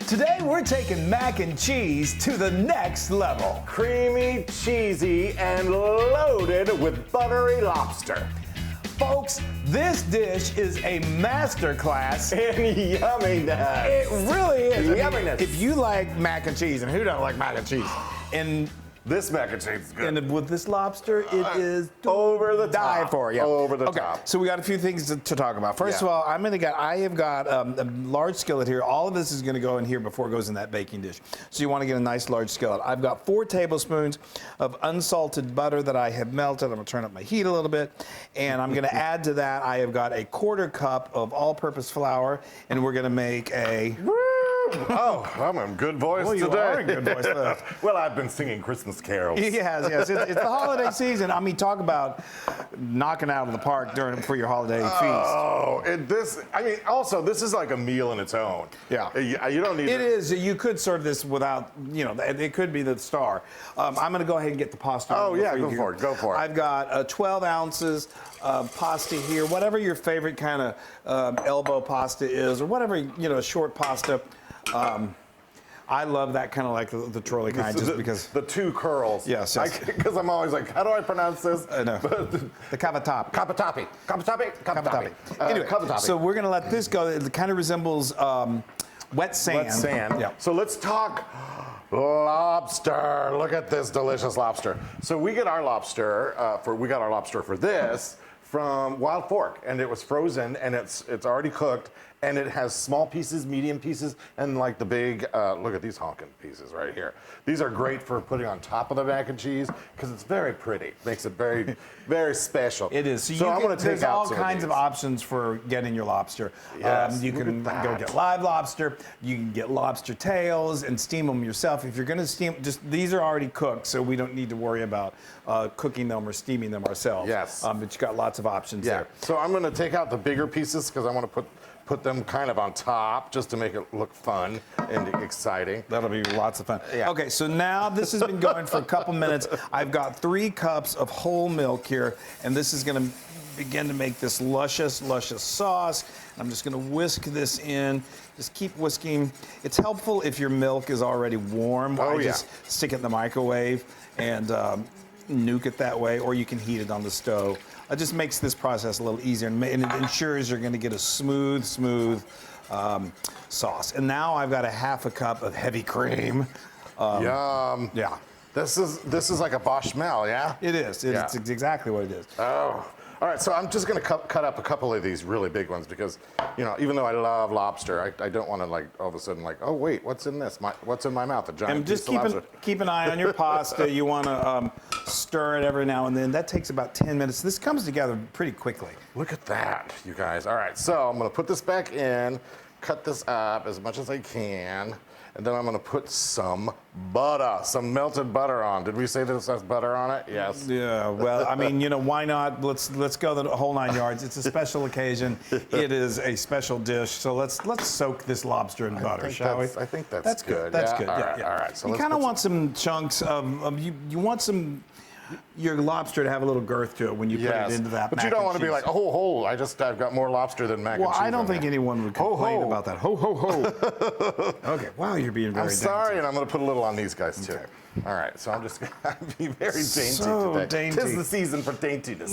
Today we're taking mac and cheese to the next level. Creamy, cheesy, and loaded with buttery lobster. Folks, this dish is a masterclass And yumminess. It really is. Yumminess. If you like mac and cheese, and who don't like mac and cheese? And This mac and cheese is good. with this lobster, it is over the die top. for. Yeah. Over the okay, top. so we got a few things to talk about. First of all, I have got a large skillet here. All of this is going to go in here before it goes in that baking dish. So you want to get a nice large skillet. I've got 4 tablespoons of unsalted butter that I have melted. I'm going to turn up my heat a little bit, and I'm going to add to that. I have got a 1/4 cup of all-purpose flour, and we're going to make a. Oh, I'm in good voice Well, you today. are in good voice. Well, I've been singing Christmas carols. Yes. It's the holiday season. I mean, talk about knocking out of the park for your holiday feast. Oh, also, this is like a meal in its own. Yeah. You don't need It is. You could serve this without, it could be the star. I'm going to go ahead and get the pasta. Oh, yeah, before you go for it. I've got 12 ounces of pasta here, whatever your favorite kind of elbow pasta is, or whatever, short pasta. I love that kind of like the trolley kind, just because. The 2 curls. Yes. Because I'm always like, how do I pronounce this? I know. The cavatappi. Cavatappi. Anyway, cavatappi. so we're going to let this go. It kind of resembles wet sand. Wet sand. Yeah. So let's talk lobster. Look at this delicious lobster. So we get our lobster for this from Wild Fork, and it was frozen, and it's already cooked, and it has small pieces, medium pieces, and like the big. Look at these honking pieces right here. These are great for putting on top of the mac and cheese because it's very pretty. Makes it very, very special. It is. So I'm going to take there's out all some kinds of these. options for getting your lobster. Yes, You look can at go that. get live lobster. You can get lobster tails and steam them yourself. If you're going to steam, these are already cooked, so we don't need to worry about cooking them or steaming them ourselves. Yes. But you've got lots of options Yeah. there. So I'm going to take out the bigger pieces because I want to put them kind of on top just to make it look fun and exciting. That'll be lots of fun. Yeah. Okay, so now this has been going for a couple minutes. I've got 3 cups of whole milk here, and this is going to begin to make this luscious sauce. I'm just going to whisk this in. Just keep whisking. It's helpful if your milk is already warm. Oh, yeah. Just stick it in the microwave and nuke it that way, or you can heat it on the stove. It just makes this process a little easier, and it ensures you're going to get a smooth sauce. And now I've got a 1/2 cup of heavy cream. Yum. Yeah. This is like a bechamel, yeah? It is. It's exactly what it is. Oh. All right, so I'm just going to cut up a couple of these really big ones because, even though I love lobster, I don't want to like all of a sudden like, oh wait, what's in this? What's in my mouth? A giant And just piece of lobster. keep an eye on your pasta. You want to stir it every now and then. That takes about 10 minutes. This comes together pretty quickly. Look at that, you guys. All right, so I'm going to put this back in, cut this up as much as I can, and then I'm going to put some butter, some melted butter on. Did we say this has butter on it? Yes. Yeah, well, I mean, why not? Let's go the whole 9 yards. It's a special occasion. It is a special dish. So let's soak this lobster in butter, shall we? I think that's good. That's Yeah, good. all Yeah, right, yeah. all right. So you let's kind of put want some chunks of you want your lobster to have a little girth to it when you put it into that. But you don't want to be like, oh, I've got more lobster than mac and cheese. Well, I don't think there. anyone would complain about that. Ho, ho, ho. Okay, wow, you're being very I'm sorry, dainty. and I'm going to put a little on these guys too. Okay. All right, so I'm just going to be very dainty So today. dainty. 'Tis the season for daintiness.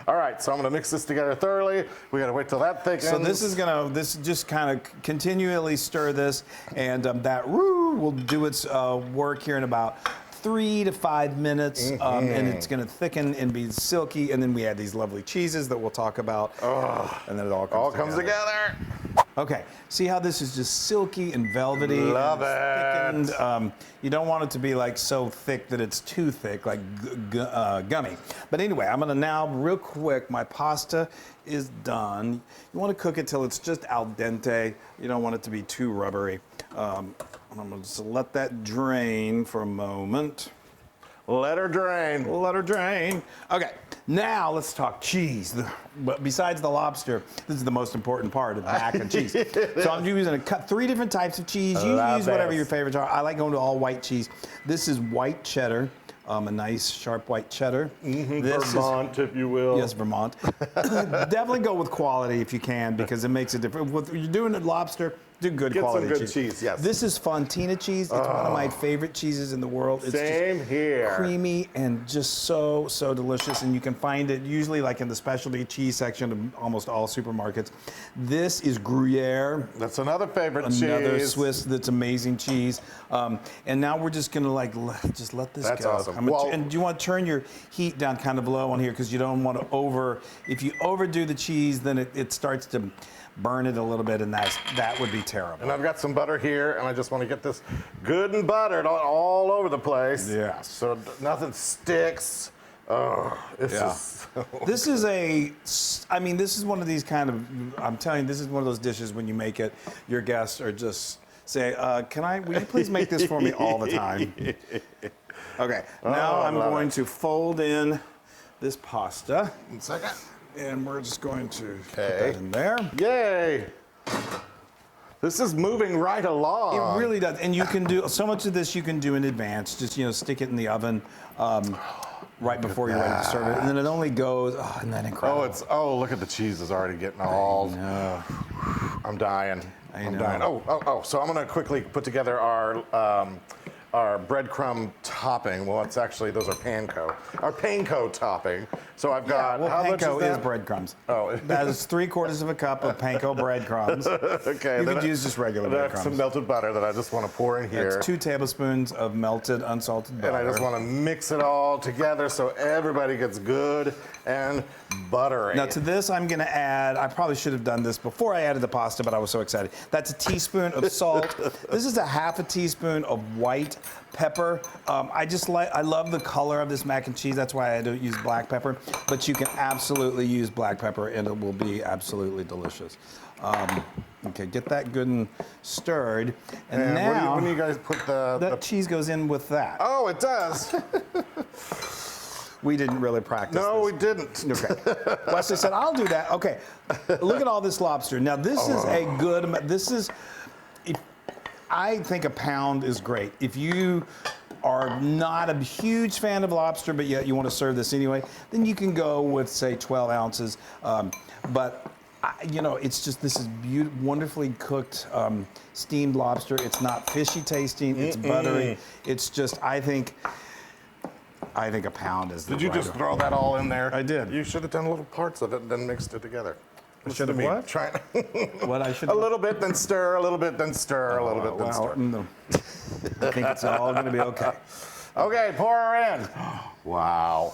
All right, so I'm going to mix this together thoroughly. We got to wait till that thickens. So this just kind of continually stir this, and that roux will do its work here in about 3 to 5 minutes, and it's going to thicken and be silky, and then we add these lovely cheeses that we'll talk about, and then it all comes together. Okay, see how this is just silky and velvety? Love and it. thickened. You don't want it to be like so thick that it's too thick, like gummy. But anyway, I'm gonna now, real quick, my pasta is done. You wanna cook it till it's just al dente. You don't want it to be too rubbery. I'm gonna just let that drain for a moment. Let her drain. Let her drain. Okay, now let's talk cheese. But besides the lobster, this is the most important part of mac and cheese. So I'm using 3 different types of cheese. You use whatever your favorites are. I like going to all white cheese. This is white cheddar. A nice sharp white cheddar. Vermont, if you will. Yes, Vermont. Definitely go with quality if you can because it makes a difference. If you're doing lobster, Do good Get quality some good cheese, yes. This is Fontina cheese. It's one of my favorite cheeses in the world. It's Same just here. creamy and just so delicious. And you can find it usually like in the specialty cheese section of almost all supermarkets. This is Gruyere. That's another favorite cheese. Another Swiss that's amazing cheese. And now we're just gonna just let this That's go. awesome. And do you want to turn your heat down kind of low on here because you don't want to if you overdo the cheese, then it starts to burn it a little bit, and that would be terrible. And I've got some butter here, and I just want to get this good and buttered all over the place. Yeah. So nothing sticks. Oh, this Yeah. is. This is one of these kind of, I'm telling you, this is one of those dishes when you make it, your guests are just say, will you please make this for me all the time? Okay, now I'm going to fold in this pasta. 1 second. And we're just going to put that in there. Yay! This is moving right along. It really does. And you can do, so much of this you can do in advance. Just, stick it in the oven right before you're ready to serve it. And then it only goes, isn't that incredible? Look at the cheese is already getting all. No. I'm dying. I'm dying. So I'm gonna quickly put together our breadcrumb topping. Well, it's actually, those are panko. Our panko topping. So I've got, how much panko is is that? breadcrumbs. Oh. That is 3/4 of a cup of panko breadcrumbs. Okay. You could use just regular That's breadcrumbs. some melted butter that I just want to pour in here. That's 2 tablespoons of melted, unsalted butter. And I just want to mix it all together so everybody gets good and buttery. Now to this, I'm gonna add, I probably should have done this before I added the pasta, but I was so excited. That's a teaspoon of salt. This is a 1/2 teaspoon of white pepper. I love the color of this mac and cheese. That's why I don't use black pepper, but you can absolutely use black pepper and it will be absolutely delicious. Okay, get that good and stirred. And now, when do you guys put the cheese goes in with that. Oh, it does. We didn't really practice No, this. we didn't. Okay. Wesley said, I'll do that. Okay. Look at all this lobster. Now, this is I think a pound is great. If you are not a huge fan of lobster, but yet you want to serve this anyway, then you can go with, say, 12 ounces. It's just, this is wonderfully cooked steamed lobster. It's not fishy tasting. It's buttery. It's just, I think a pound is the Did you just throw that all in there? I did. You should have done little parts of it and then mixed it together. Should have what? Trying What I should a little bit, then stir, a little bit, then stir, a little bit, then stir. No. I think it's all going to be okay. Okay, pour her in. Wow.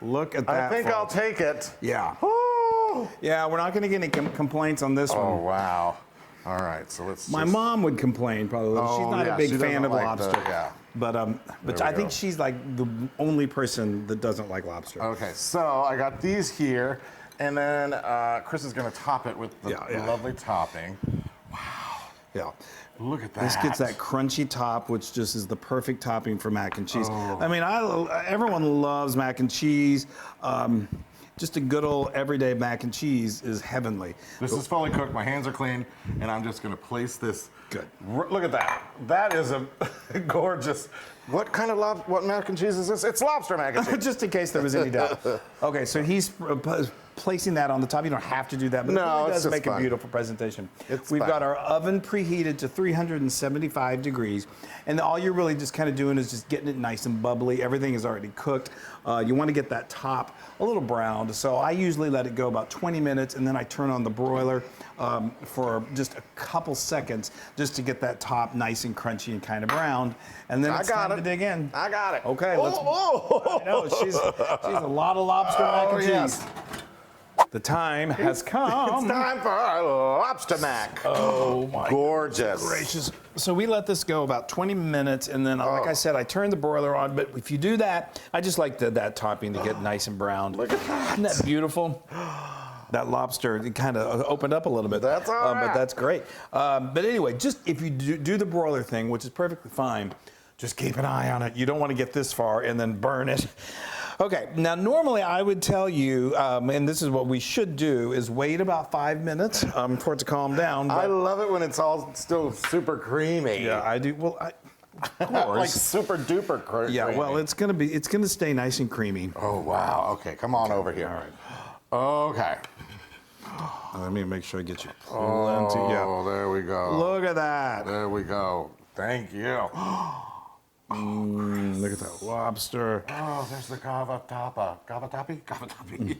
Look at that. I think I'll take it. Yeah. Woo! Yeah, we're not going to get any complaints on this Oh, one. wow. All right, so let's My just... mom would complain probably. She's not yeah, a big she fan doesn't of like lobster. yeah. But There I we think go. she's like the only person that doesn't like lobster. Okay, so I got these here, and then Chris is going to top it with the lovely topping. Yeah. Look at that. This gets that crunchy top, which just is the perfect topping for mac and cheese. Oh. I mean, everyone loves mac and cheese. Just a good old everyday mac and cheese is heavenly. This is fully cooked. My hands are clean, and I'm just going to place this. Good. Look at that. That is a gorgeous. What kind of what mac and cheese is this? It's lobster mac and cheese. Just in case there was any doubt. Okay, so he's placing that on the top. You don't have to do that, but No, it really it's does just make fun. a beautiful presentation. We've fun. got our oven preheated to 375 degrees, and all you're really just kind of doing is just getting it nice and bubbly. Everything is already cooked. You want to get that top a little browned, so I usually let it go about 20 minutes, and then I turn on the broiler for just a couple seconds just to get that top nice and crunchy and kind of browned, and then it's time to dig in. I got it. Okay, Oh, let's. oh. I know she's a lot of lobster mac and cheese. Yes. The time has come. It's time for our lobster mac. Oh my Gorgeous. gracious. So we let this go about 20 minutes, and then, like I said, I turn the broiler on. But if you do that, I just like that topping to get nice and browned. Look at that. Isn't that beautiful? That lobster, it kind of opened up a little bit. That's all right. But that's great. But anyway, just if you do the broiler thing, which is perfectly fine, just keep an eye on it. You don't want to get this far and then burn it. Okay, now normally I would tell you, and this is what we should do, is wait about 5 minutes for it to calm down. But I love it when it's all still super creamy. yeah, I do. Well, of course. Like super duper creamy. Yeah, well, it's gonna stay nice and creamy. Oh, wow. Okay, come on over here. All right. Okay. Let me make sure I get you plenty. Oh, there we go. Look at that. There we go. Thank you. Look at that lobster. Oh, there's the cavatappi. Cavatappi?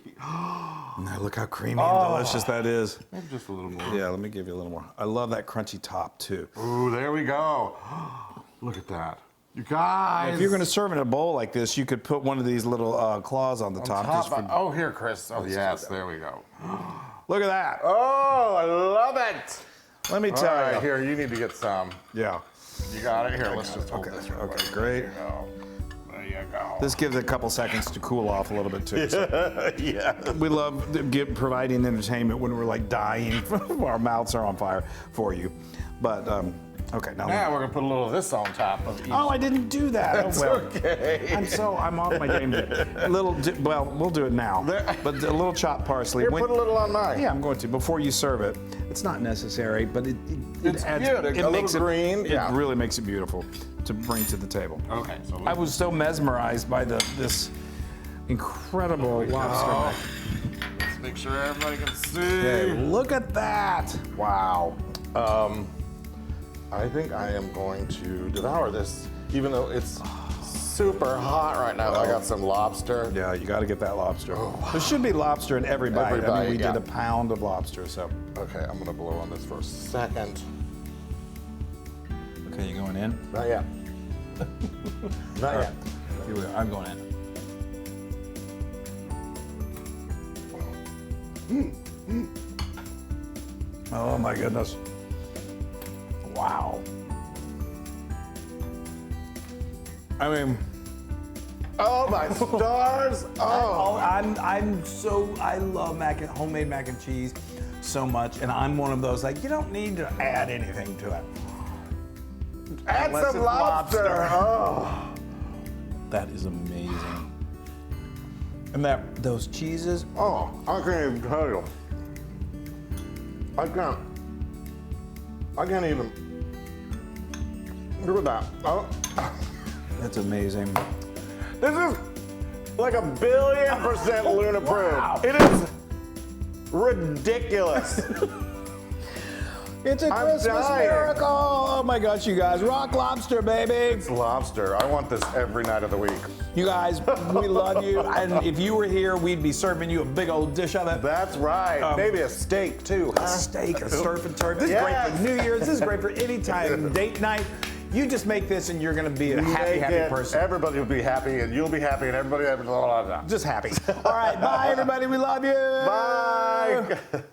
Now look how creamy and delicious that is. Maybe just a little more. Yeah, let me give you a little more. I love that crunchy top too. Ooh, there we go. Look at that. You guys. If you're going to serve in a bowl like this, you could put one of these little claws on the top. Just for, oh, here, Chris. Oh, yes, there we go. look at that. Oh, I love it. Let me tell All right, you. here, you need to get some. Yeah. You got it? Here, let's just hold this real quick. Okay, great. There you go. There you go. This gives it a couple seconds to cool off a little bit too. So Yeah. we love providing entertainment when we're like dying, our mouths are on fire for you. But okay, now. Now we're gonna put a little of this on top of each. Oh, I didn't do that. That's okay. I'm off my game. Well, we'll do it now. But a little chopped parsley. Here, put a little on mine. Yeah, I'm going to. Before you serve it, it's not necessary, but it It's adds. cute. It A makes little green. It Yeah. really makes it beautiful to bring to the table. Okay. So I was so mesmerized by this incredible lobster. let's make sure everybody can see. Okay, look at that! Wow. I think I am going to devour this, even though it's super hot right now. I got some lobster. Yeah, you got to get that lobster. There should be lobster in every bite. Every I mean, bite, we yeah. did a pound of lobster, so. Okay, I'm gonna blow on this for a second. Okay, you going in? Not yet. Not yet. Here we are. I'm going in. Oh my goodness. Wow. I mean, Oh my stars! Oh, I love homemade mac and cheese so much, and I'm one of those like you don't need to add anything to it. add unless some it's lobster. lobster. Oh, That is amazing. And those cheeses. oh, I can't even tell you. I can't even. Look at that. Oh. That's amazing. This is like 1,000,000,000% Luna proof. Wow. It is ridiculous. It's a I'm Christmas dying. miracle! Oh my gosh, you guys. Rock lobster, baby! It's lobster. I want this every night of the week. You guys, we love you. And if you were here, we'd be serving you a big old dish of it. That's right. Maybe a steak too. A steak, a surf and turf. This is great for New Year's. This is great for any time. Date night. You just make this and you're going to be a happy person. Everybody will be happy, and you'll be happy, and everybody will be Just happy. All right, bye everybody. We love you. Bye.